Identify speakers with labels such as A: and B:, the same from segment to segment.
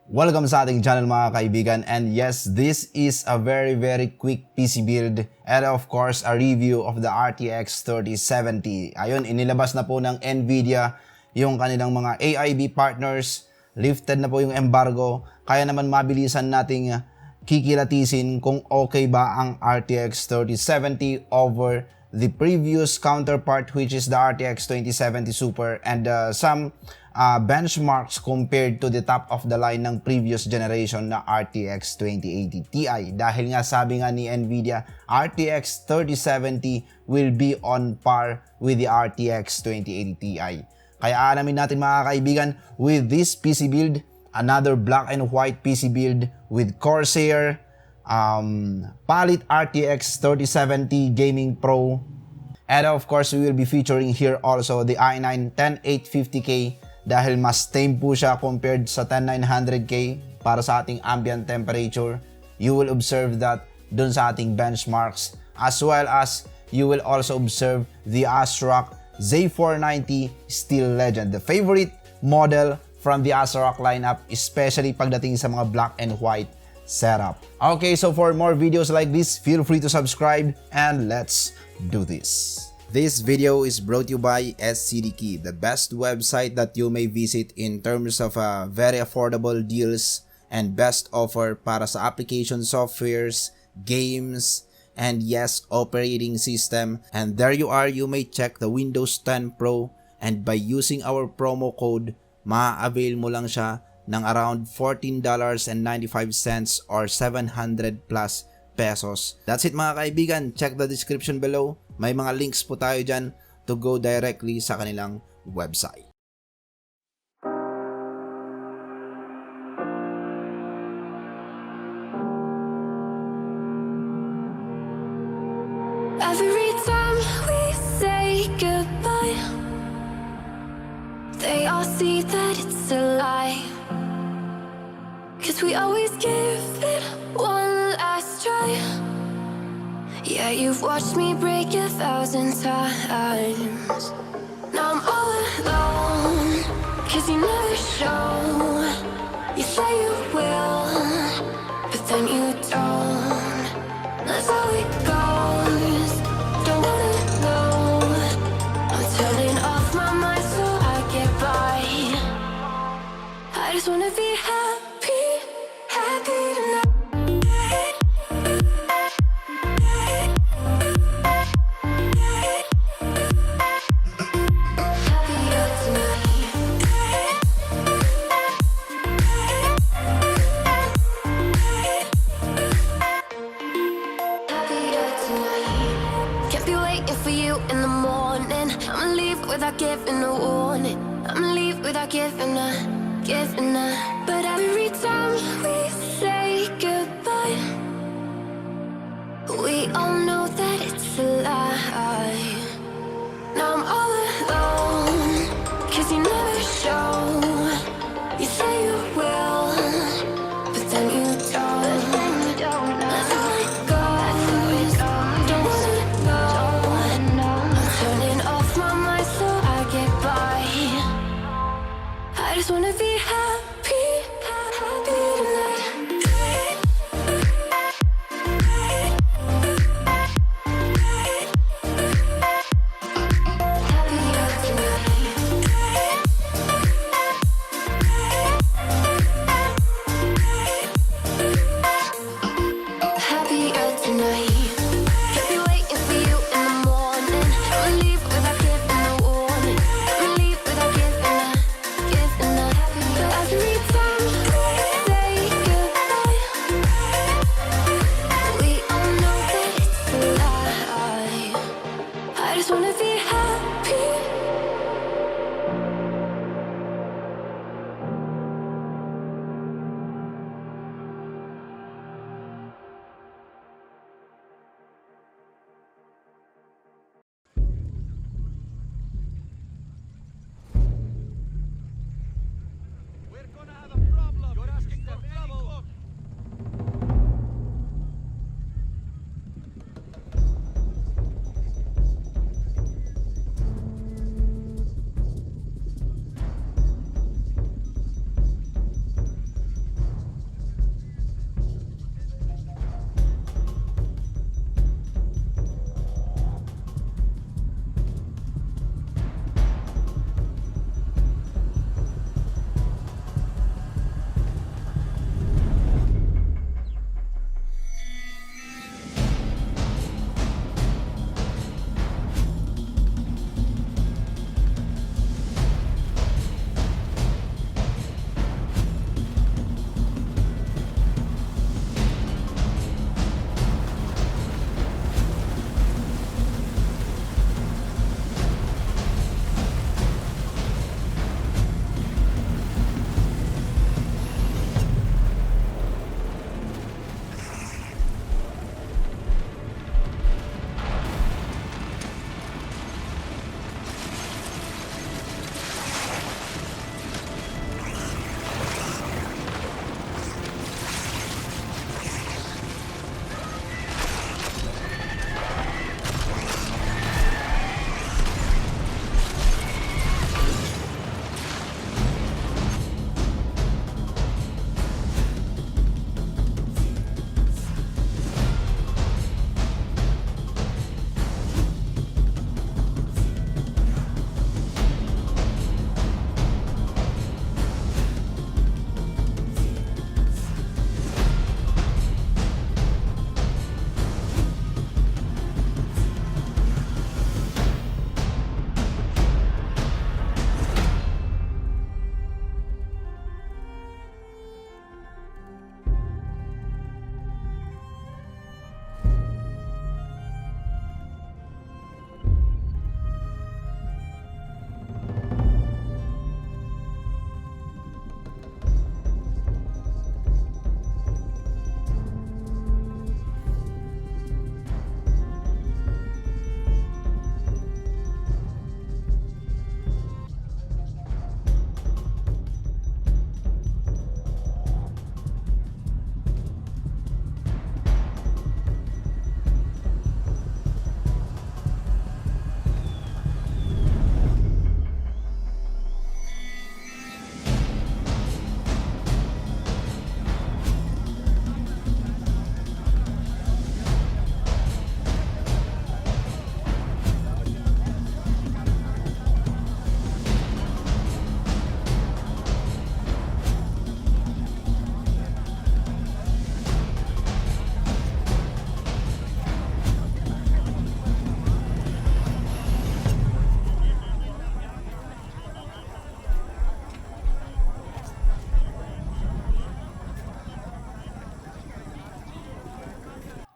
A: Welcome sa ating channel mga kaibigan, and yes, this is a very quick PC build and of course a review of the RTX 3070. Ayun, inilabas na po ng Nvidia yung kanilang mga AIB partners, lifted na po yung embargo, kaya naman mabilisan nating kikilatisin kung okay ba ang RTX 3070 over the previous counterpart, which is the RTX 2070 Super, and some benchmarks compared to the top of the line ng previous generation na RTX 2080 Ti. Dahil nga sabi nga ni Nvidia, RTX 3070 will be on par with the RTX 2080 Ti. Kaya alamin natin mga kaibigan with this PC build, another black and white PC build with Corsair, Palit RTX 3070 Gaming Pro, and of course we will be featuring here also the i9 10850K dahil mas tame po siya compared sa 10900K para sa ating ambient temperature. You will observe that dun sa ating benchmarks, as well as you will also observe the Asrock Z490 Steel Legend, the favorite model from the Asrock lineup, especially pagdating sa mga black and white setup. Okay, so for more videos like this, feel free to subscribe and let's do this. This video is brought to you by SCDKey, the best website that you may visit in terms of very affordable deals and best offer para sa application softwares, games, and yes, operating system. And there you are, you may check the Windows 10 Pro, and by using our promo code, ma-avail mo lang siya ng around $14.95 or 700 plus pesos. That's it mga kaibigan. Check the description below. May mga links po tayo dyan to go directly sa kanilang website.
B: Every time we say goodbye, they all see that it's a lie. 'Cause we always give it one last try. Yeah, you've watched me break 1,000 times. Now I'm all alone, 'cause you never show. You say you will, but then you don't. That's how it goes. Don't wanna know. I'm turning off my mind so I get by. I just wanna be happy, happy tonight. Without giving a warning, I'ma leave without giving a. But every time we say goodbye, we all know that it's a lie. Now I'm all alone, 'cause you never show. You say you will, but then you don't. That's how it goes. Don't wanna know. I'm turning off my mind so I get by. I just wanna be happy,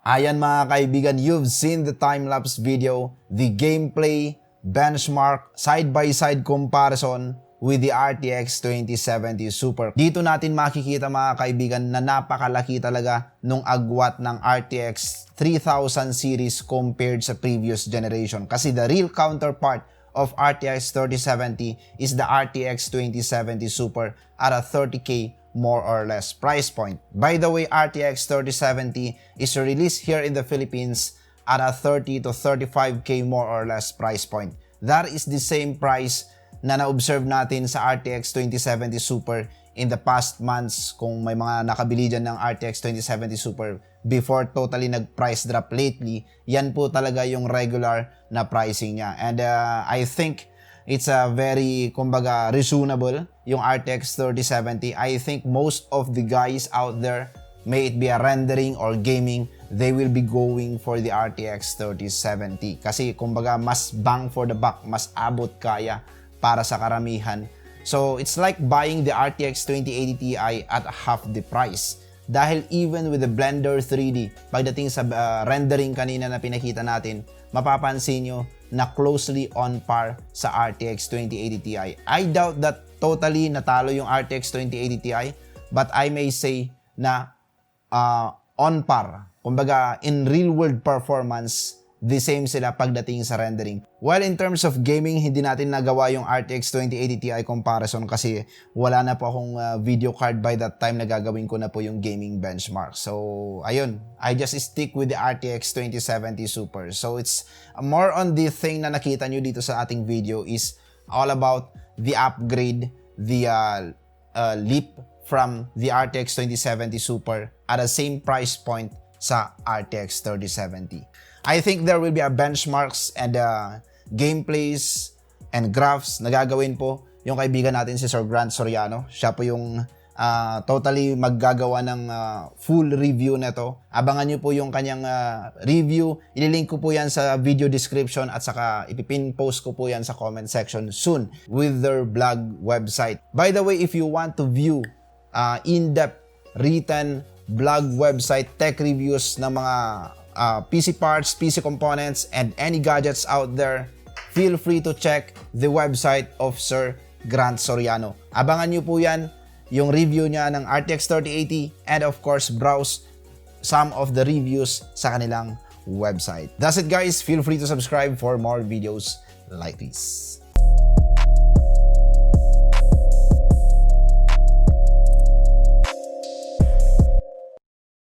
A: Ayan mga kaibigan, you've seen the time-lapse video, the gameplay, benchmark, side-by-side comparison with the RTX 2070 Super. Dito natin makikita mga kaibigan na napakalaki talaga nung agwat ng RTX 3000 series compared sa previous generation. Kasi the real counterpart of RTX 3070 is the RTX 2070 Super at a 30K more or less price point. By the way, RTX 3070 is released here in the Philippines at a 30 to 35K more or less price point. That is the same price na na-observe natin sa RTX 2070 Super in the past months. Kung may mga nakabili dyan ng RTX 2070 Super before totally nag-price drop lately, yan po talaga yung regular na pricing niya. And I think it's a very, kumbaga, reasonable yung RTX 3070. I think most of the guys out there, may it be a rendering or gaming, they will be going for the RTX 3070. Kasi, kumbaga, mas bang for the buck, mas abot kaya para sa karamihan. So, it's like buying the RTX 2080 Ti at half the price. Dahil even with the Blender 3D, pagdating sa rendering kanina na pinakita natin, mapapansin nyo na closely on par sa RTX 2080 Ti. I doubt that totally natalo yung RTX 2080 Ti, but I may say na on par. Kumbaga, in real world performance, the same sila pagdating sa rendering. While in terms of gaming, hindi natin nagawa yung RTX 2080 Ti comparison kasi wala na po akong video card by that time na gagawin ko na po yung gaming benchmark. So, ayun. I just stick with the RTX 2070 Super. So, it's more on the thing na nakita nyo dito sa ating video is all about the upgrade, the leap from the RTX 2070 Super at the same price point sa RTX 3070. I think there will be a benchmarks and gameplays and graphs na gagawin po yung kaibigan natin si Sir Grant Soriano. Siya po yung totally maggagawa ng full review nito. Abangan nyo po yung kanyang review. Ililink ko po yan sa video description at saka ipipin post ko po yan sa comment section soon with their blog website. By the way, if you want to view in-depth written blog website tech reviews ng mga PC parts, PC components, and any gadgets out there, feel free to check the website of Sir Grant Soriano. Abangan nyo po yan, yung review niya ng RTX 3080, and of course, browse some of the reviews sa kanilang website. That's it guys, feel free to subscribe for more videos like this.